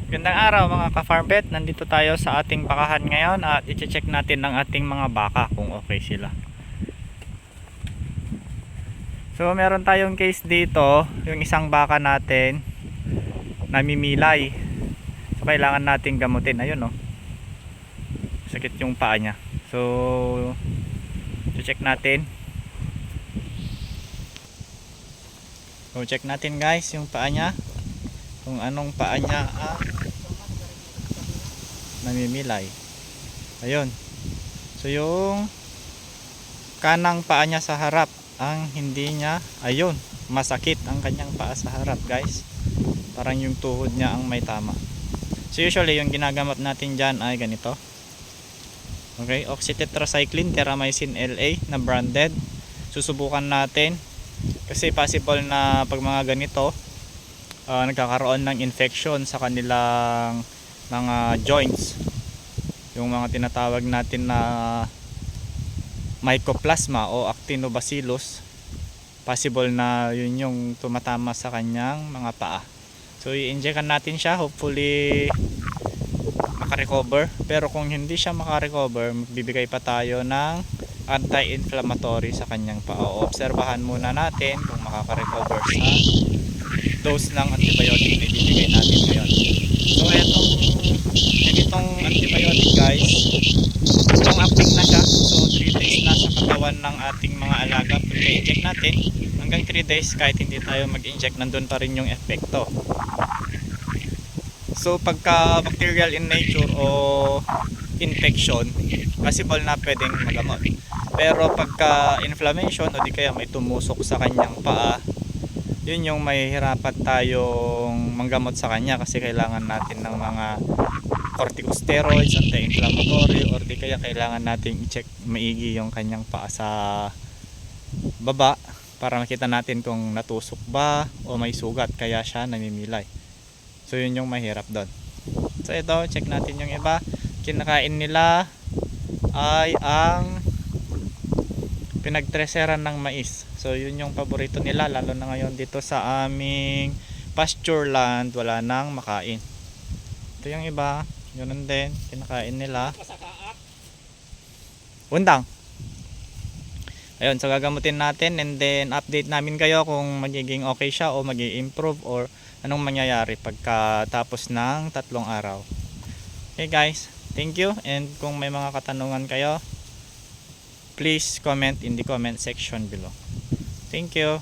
Gandang araw mga ka-farm vet. Nandito tayo sa ating bakahan ngayon at i-check natin ang ating mga baka kung okay sila. So meron tayong case dito, yung isang baka natin namimilay. So kailangan nating gamutin. Ayun oh. Sakit yung paa niya. So i-check natin. So check natin guys yung paa niya. Kung anong paa niya namimilay. Ayun. So yung kanang paa niya sa harap ang hindi niya, ayun, masakit ang kanyang paa sa harap guys. Parang yung tuhod niya ang may tama. So usually yung ginagamot natin dyan ay ganito. Okay, oxytetracycline, Terramycin LA na branded. Susubukan natin kasi possible na pag mga ganito nagkakaroon ng infection sa kanilang mga joints, yung mga tinatawag natin na mycoplasma o actinobacillus. Possible na yun yung tumatama sa kanyang mga paa. So i-injectan natin siya, hopefully makarecover. Pero kung hindi siya makarecover, magbibigay pa tayo ng anti-inflammatory sa kanyang paa. Obserbahan muna natin kung makakarecover sa dose ng antibiotic na ibibigay natin ngayon. So itong antibiotic guys, long acting na siya. So 3 days na sa katawan ng ating mga alaga. Pagka-inject natin hanggang 3 days, kahit hindi tayo mag-inject, nandun pa rin yung epekto. So pagka bacterial in nature o infection, possible na pwedeng magamot. Pero pagka inflammation o di kaya may tumusok sa kanyang paa, yun yung mahihirapan tayong manggamot sa kanya kasi kailangan natin ng mga corticosteroids, anti-inflammatory, or di kaya kailangan natin i-check maigi yung kanyang paa sa baba para makita natin kung natusok ba o may sugat kaya siya namimilay. So yun yung mahirap doon. So ito, check natin yung iba. Kinakain nila ay ang pinagtreseran ng mais. So yun yung paborito nila, lalo na ngayon dito sa aming pasture land, wala nang makain. Ito yung iba, yun din, kinakain nila. Undang. Ayun, so gagamutin natin and then update namin kayo kung magiging okay siya o magi-improve or anong mangyayari pagkatapos ng 3 araw. Okay guys, thank you, and kung may mga katanungan kayo, please comment in the comment section below. Thank you.